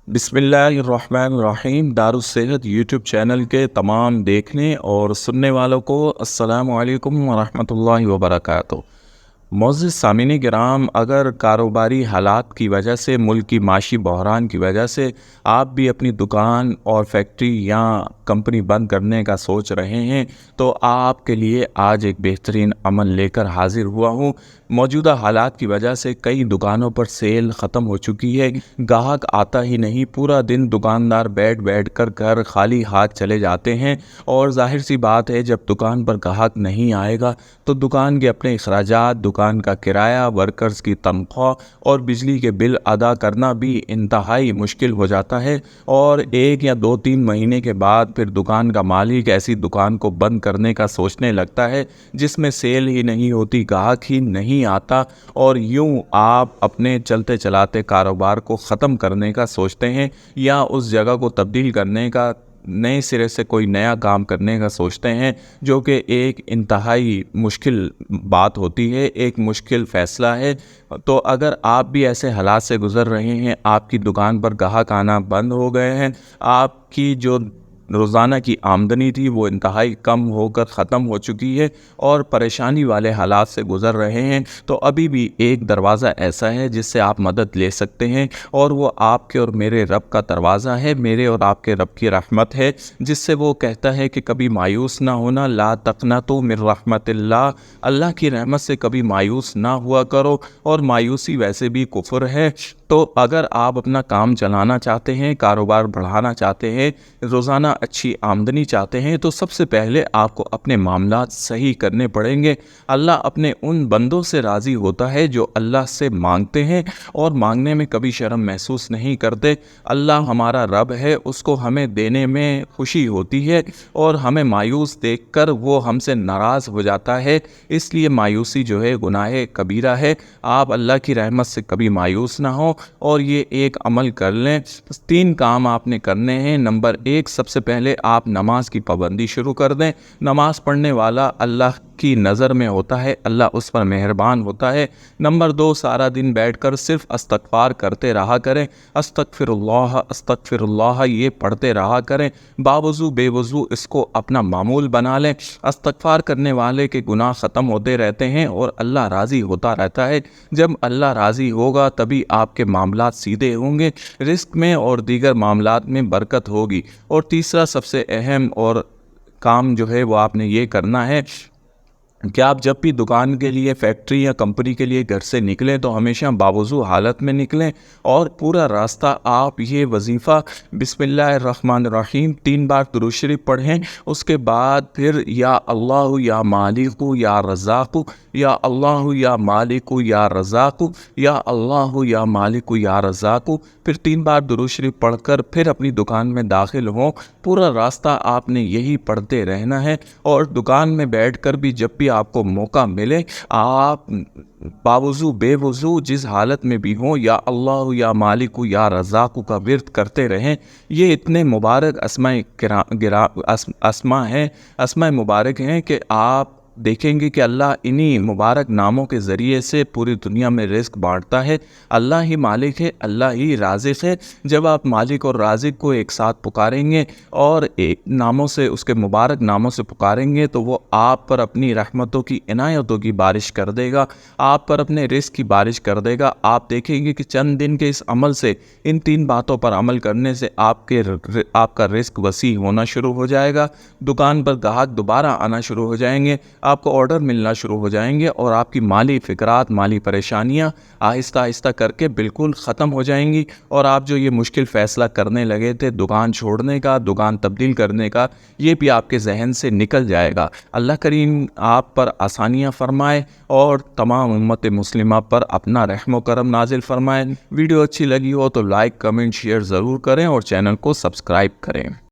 بسم اللہ الرحمن الرحیم۔ دارالصحت یوٹیوب چینل کے تمام دیکھنے اور سننے والوں کو السلام علیکم ورحمۃ اللہ وبرکاتہ۔ معزز سامعین کرام، اگر کاروباری حالات کی وجہ سے، ملک کی معاشی بحران کی وجہ سے آپ بھی اپنی دکان اور فیکٹری یا کمپنی بند کرنے کا سوچ رہے ہیں تو آپ کے لیے آج ایک بہترین عمل لے کر حاضر ہوا ہوں۔ موجودہ حالات کی وجہ سے کئی دکانوں پر سیل ختم ہو چکی ہے، گاہک آتا ہی نہیں، پورا دن دکاندار بیٹھ کر گھر خالی ہاتھ چلے جاتے ہیں، اور ظاہر سی بات ہے جب دکان پر گاہک نہیں آئے گا تو دکان کے اپنے اخراجات، دکان کا کرایہ، ورکرز کی تنخواہ اور بجلی کے بل ادا کرنا بھی انتہائی مشکل ہو جاتا ہے، اور 1 یا 2-3 مہینے کے بعد پھر دکان کا مالک ایسی دکان کو بند کرنے کا سوچنے لگتا ہے جس میں سیل ہی نہیں ہوتی، گاہک ہی نہیں آتا، اور یوں آپ اپنے چلتے چلاتے کاروبار کو ختم کرنے کا سوچتے ہیں یا اس جگہ کو تبدیل کرنے کا، نئے سرے سے کوئی نیا کام کرنے کا سوچتے ہیں، جو کہ ایک انتہائی مشکل بات ہوتی ہے، ایک مشکل فیصلہ ہے۔ تو اگر آپ بھی ایسے حالات سے گزر رہے ہیں، آپ کی دکان پر گاہک آنا بند ہو گئے ہیں، آپ کی جو روزانہ کی آمدنی تھی وہ انتہائی کم ہو کر ختم ہو چکی ہے اور پریشانی والے حالات سے گزر رہے ہیں، تو ابھی بھی ایک دروازہ ایسا ہے جس سے آپ مدد لے سکتے ہیں، اور وہ آپ کے اور میرے رب کا دروازہ ہے، میرے اور آپ کے رب کی رحمت ہے، جس سے وہ کہتا ہے کہ کبھی مایوس نہ ہونا، لا تقنطوا من رحمت اللہ، اللہ کی رحمت سے کبھی مایوس نہ ہوا کرو، اور مایوسی ویسے بھی کفر ہے۔ تو اگر آپ اپنا کام چلانا چاہتے ہیں، کاروبار بڑھانا چاہتے ہیں، روزانہ اچھی آمدنی چاہتے ہیں، تو سب سے پہلے آپ کو اپنے معاملات صحیح کرنے پڑیں گے۔ اللہ اپنے ان بندوں سے راضی ہوتا ہے جو اللہ سے مانگتے ہیں اور مانگنے میں کبھی شرم محسوس نہیں کرتے۔ اللہ ہمارا رب ہے، اس کو ہمیں دینے میں خوشی ہوتی ہے، اور ہمیں مایوس دیکھ کر وہ ہم سے ناراض ہو جاتا ہے، اس لیے مایوسی جو ہے گناہ کبیرہ ہے۔ آپ اللہ کی رحمت سے کبھی مایوس نہ ہوں، اور یہ ایک عمل کر لیں۔ 3 کام آپ نے کرنے ہیں۔ نمبر 1، سب سے پہلے آپ نماز کی پابندی شروع کر دیں۔ نماز پڑھنے والا اللہ کی نظر میں ہوتا ہے، اللہ اس پر مہربان ہوتا ہے۔ نمبر 2، سارا دن بیٹھ کر صرف استغفار کرتے رہا کریں، استغفر اللہ یہ پڑھتے رہا کریں، باوضو بے وضو اس کو اپنا معمول بنا لیں۔ استغفار کرنے والے کے گناہ ختم ہوتے رہتے ہیں اور اللہ راضی ہوتا رہتا ہے۔ جب اللہ راضی ہوگا تبھی آپ کے معاملات سیدھے ہوں گے، رزق میں اور دیگر معاملات میں برکت ہوگی۔ اور تیسرا سب سے اہم اور کام جو ہے وہ آپ نے یہ کرنا ہے کہ آپ جب بھی دکان کے لیے، فیکٹری یا کمپنی کے لیے گھر سے نکلیں تو ہمیشہ باوضو حالت میں نکلیں، اور پورا راستہ آپ یہ وظیفہ بسم اللہ الرحمن الرحیم 3 بار درود شریف پڑھیں۔ اس کے بعد پھر یا اللہ یا مالک یا رزاق، یا اللہ یا مالک یا رزاق، یا اللہ یا مالک یا رزاق، پھر 3 بار درود شریف پڑھ کر پھر اپنی دکان میں داخل ہوں۔ پورا راستہ آپ نے یہی پڑھتے رہنا ہے، اور دکان میں بیٹھ کر بھی جب بھی آپ کو موقع ملے آپ باوضو بے وضو جس حالت میں بھی ہوں یا اللہ یا مالک یا رزاق کا ورد کرتے رہیں۔ یہ اتنے مبارک اسماء مبارک ہیں کہ آپ دیکھیں گے کہ اللہ انہی مبارک ناموں کے ذریعے سے پوری دنیا میں رزق بانٹتا ہے۔ اللہ ہی مالک ہے، اللہ ہی رازق ہے۔ جب آپ مالک اور رازق کو ایک ساتھ پکاریں گے اور ایک ناموں سے، اس کے مبارک ناموں سے پکاریں گے، تو وہ آپ پر اپنی رحمتوں کی، عنایتوں کی بارش کر دے گا، آپ پر اپنے رزق کی بارش کر دے گا۔ آپ دیکھیں گے کہ چند دن کے اس عمل سے، ان 3 باتوں پر عمل کرنے سے آپ کا رزق وسیع ہونا شروع ہو جائے گا، دکان پر گاہک دوبارہ آنا شروع ہو جائیں گے، آپ کو آرڈر ملنا شروع ہو جائیں گے، اور آپ کی مالی فکرات، مالی پریشانیاں آہستہ آہستہ کر کے بالکل ختم ہو جائیں گی، اور آپ جو یہ مشکل فیصلہ کرنے لگے تھے دکان چھوڑنے کا، دکان تبدیل کرنے کا، یہ بھی آپ کے ذہن سے نکل جائے گا۔ اللہ کریم آپ پر آسانیاں فرمائے اور تمام امت مسلمہ پر اپنا رحم و کرم نازل فرمائے۔ ویڈیو اچھی لگی ہو تو لائک، کمنٹ، شیئر ضرور کریں اور چینل کو سبسکرائب کریں۔